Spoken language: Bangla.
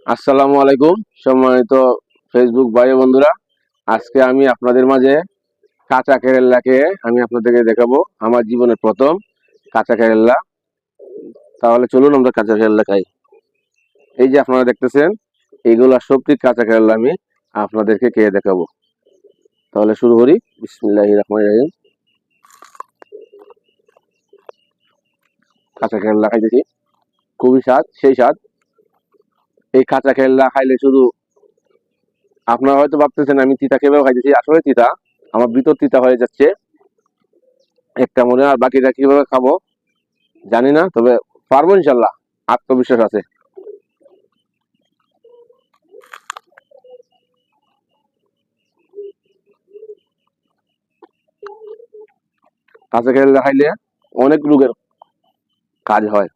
আসসালামু আলাইকুম সম্মানিত ফেসবুক ভাই বন্ধুরা। আজকে আমি আপনাদের মাঝে কাঁচা কেরেলাকে আমি আপনাদেরকে দেখাবো, আমার জীবনের প্রথম কাঁচা কেরেলা। তাহলে চলুন আমরা কাঁচা কেরেলা খাই। এই যে আপনারা দেখতেছেন, এইগুলা সবটি কাঁচা কেরেলা আমি আপনাদেরকে খেয়ে দেখাবো। তাহলে শুরু করি। বিসমিল্লাহির রহমানির রহিম। কাঁচা কেরেলা খাইতেছি, খুবই স্বাদ, সেই স্বাদ। এই কাঁচা কেরেলা খাইলে শুধু আপনারা হয়তো ভাবতেছেন আমি তিতা খেয়েও খাইতেছি, আসলে তিতা আমার ভিতর তিতা হয়ে যাচ্ছে একটা মনে, আর বাকিটা কিভাবে খাবো জানি না, তবে পারবো ইনশাল্লাহ, আত্মবিশ্বাস আছে। কাঁচা কেরেলা খাইলে অনেক রোগের কাজ হয়।